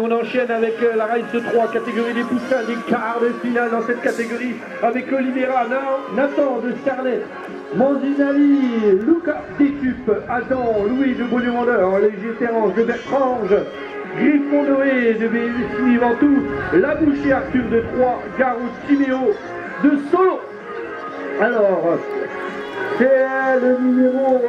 on enchaîne avec la Race 3, catégorie des poussins, des quarts de finale dans cette catégorie, avec Olivera, Nathan de Starlet, Manzinali, Lucas Détup, Adam, Louis de Beaulieu-Vendeur, Léger Terrence de Bertrange, Griffon Noé de Bélissi Ventoux, La Bouchée Arthur de Troyes, Garou Timéo de Solo. Alors, c'est le numéro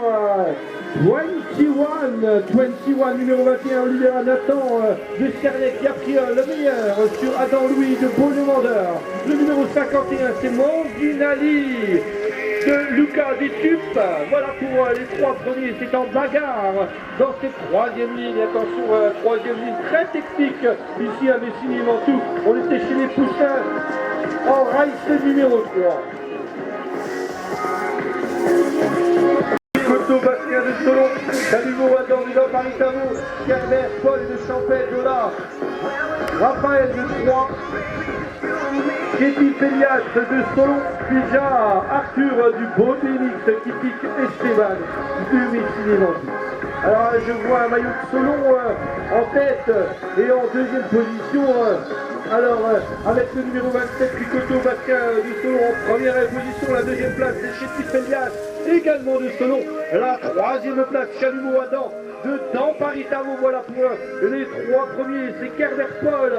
21, numéro 21, Olivera Nathan de Starlet qui a pris le meilleur sur Adam Louis de Beaulieu-Vendeur. Le numéro 51, c'est Manzinali de Lucas Détup. Voilà pour les trois premiers, c'est en bagarre dans cette troisième ligne. Attention, troisième ligne très technique ici à Messigny-Ventoux. On était chez les poussins en race numéro 3. Coteau Bastien de Solon, Salumo Adam de Paris-Tavo, Kerber, Paul de Champel de là, Raphaël de Troyes, Kéty Pélias de Solon, déjà Arthur du Beau-Bénix qui pique Esteban de Messigny-Ventoux. Alors je vois un maillot de Solon en tête et en deuxième position. Alors avec le numéro 27 Picoto Bastien de Solon en première position, la deuxième place c'est Kéty Pélias également de Solon, la troisième place Chalumeau Adam de Paris-Tavo. Voilà pour les trois premiers, c'est Kerber Paul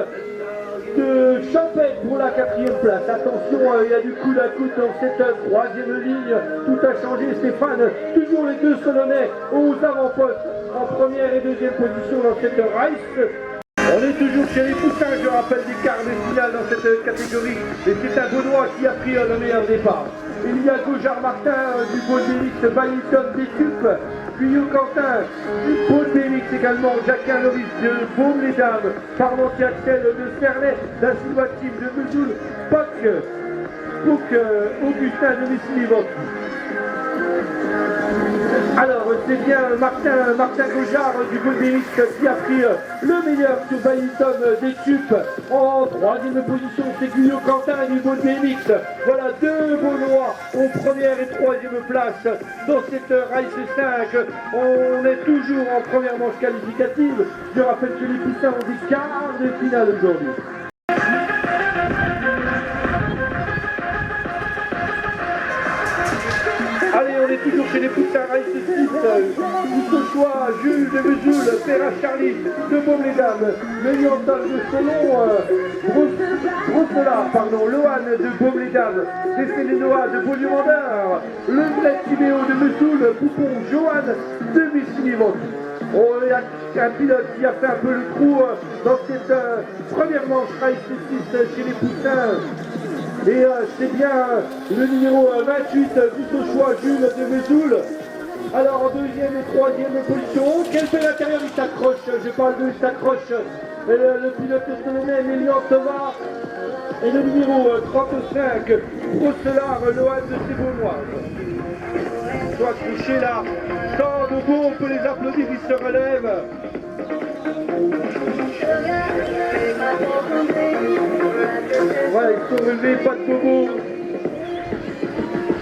de Champel pour la quatrième place. Attention, il y a du coude à coude dans cette troisième ligne, tout a changé Stéphane, toujours les deux Solonnais aux avant-postes en première et deuxième position dans cette race. On est toujours chez les poussins, je rappelle des quarts de finale dans cette catégorie, et c'est un Benoît qui a pris le meilleur départ. Il y a Gaujard Martin du Beau-Bénix, Bailliton Détup, Guyot Quentin du Beau-Bénix également, Jacquin Loris de Baume-les-Dames, Parmentier Axel de Cernay, Da Silva Tim de Vesoul, Pouc Augustin de Messigny-Ventoux. Alors c'est bien Martin Gaujard du Beau-Bénix qui a pris le meilleur sur Bailliton Détup. En troisième position c'est Guyot Quentin du Beau-Bénix. Voilà deux Beaunois en première et troisième place dans cette Race 5. On est toujours en première manche qualificative. Je rappelle que les poussins ont des quarts de finale aujourd'hui. Allez, on est toujours chez les poussins Race 6, Choix, Jules de Vesoul, Perra Charlie de Baume-les-Dames, le Liontal de Solon, Lohan de Baume-les-Dames, Cécile Noah de Beaulieu-Vendeur, le vrai Timéo de Vesoul, Poupon Johan de Messigny-Ventoux. Il y a un pilote qui a fait un peu le trou dans cette première manche Race 6 chez les poussins. Et c'est bien le numéro 28 du choix Jules de Vesoul. Alors en deuxième et troisième position, quel fait l'intérieur, il s'accroche, je parle de il s'accroche. Le pilote solennel Mélian Thomas et le numéro 35, Brosselard, Lohan de Sébournoise. Ils sont accrochés là, tant de beau, on peut les applaudir, ils se relèvent. Voilà, ils sont relevés, pas de bobo.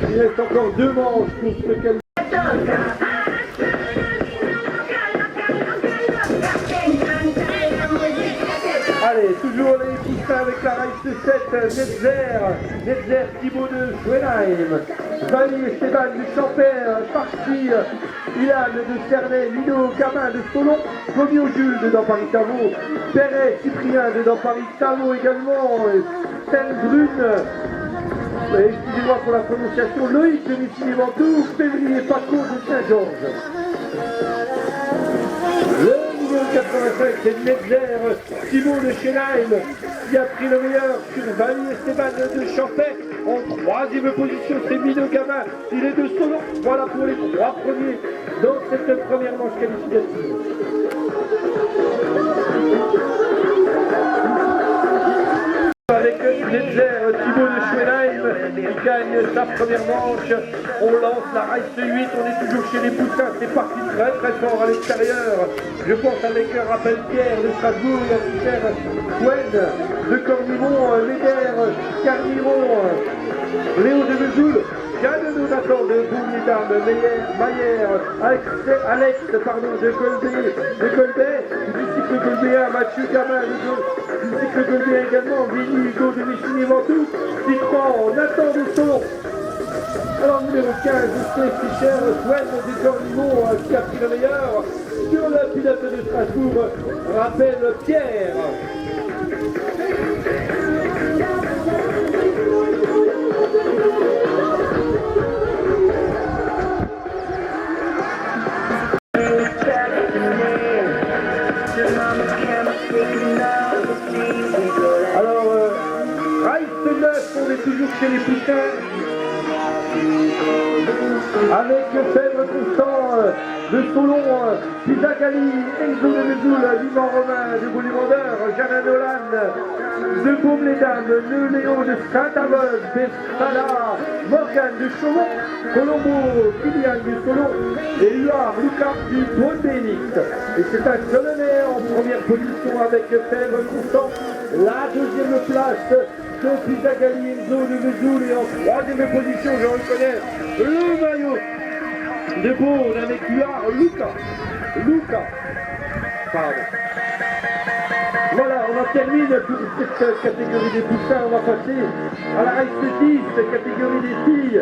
Il reste encore deux manches pour se qualifier. Allez, toujours les poussins avec la Race 7, Netzer, Thibaut de Schwenheim, Valy Esteban de Champel, Parti, Ilan de Cernay, Lino Gamin de Solon, Romeo Jules de Paris-Tavo, Perret, Cyprien de Paris-Tavo également, Selbrun, excusez-moi pour la prononciation, Loïc de Messigny-Ventoux, Février Paco de Saint-Georges. Le numéro 85, c'est Netzer, Thibaut de Schwenheim, qui a pris le meilleur sur Valy Esteban de Champel. En troisième position, c'est Mino Gamin, il est de Solon. Voilà pour les trois premiers dans cette première manche qualificative. Avec Netzer, Thibaut de Schwenheim, qui gagne sa première manche. On lance la Race 8, on est toujours chez les poussins, c'est parti très très fort à l'extérieur. Je pense avec Rappel Pierre de Strasbourg, Pierre Couen de Cornimont, Médère, Carniron, Léo de Vesoul, Jeanne Nathan de Baume-les-Dames, Maillère, Alex de Colbert, du cycle cycle Golbéa, Mathieu Gamin, du cycle Golbéa également, Vini, Hugo de Michini Ventoux, Citron, Nathan Dussolon. Alors numéro 15, Steve Fischer, Swen du Cornimont qui a pris le meilleur. Sur le pilote de Strasbourg, rappelle Pierre. Alors, Race 9, on est toujours chez les poussins. Avec Fèvre Constant de Solon, Pizagali, Enzo de Vesoul, Liman Romain de Boulimandeur, Jeanne Nolan de Baume-les-Dames, Neuléo de Saint-Avold, Bessala, Morgan de Chaumont, Colombo, Kylian de Solon et Huard, Lucas du Pôle-Bénix. Et c'est un Colonel en première position avec Fèvre Constant. La deuxième place de Pizagali, Enzo de Vesoul et en troisième position, je reconnais le maillot de Beaune avec Huard, Lucas. Pardon. Voilà, on en termine pour cette catégorie des poussins. On va passer à la race 10, catégorie des filles.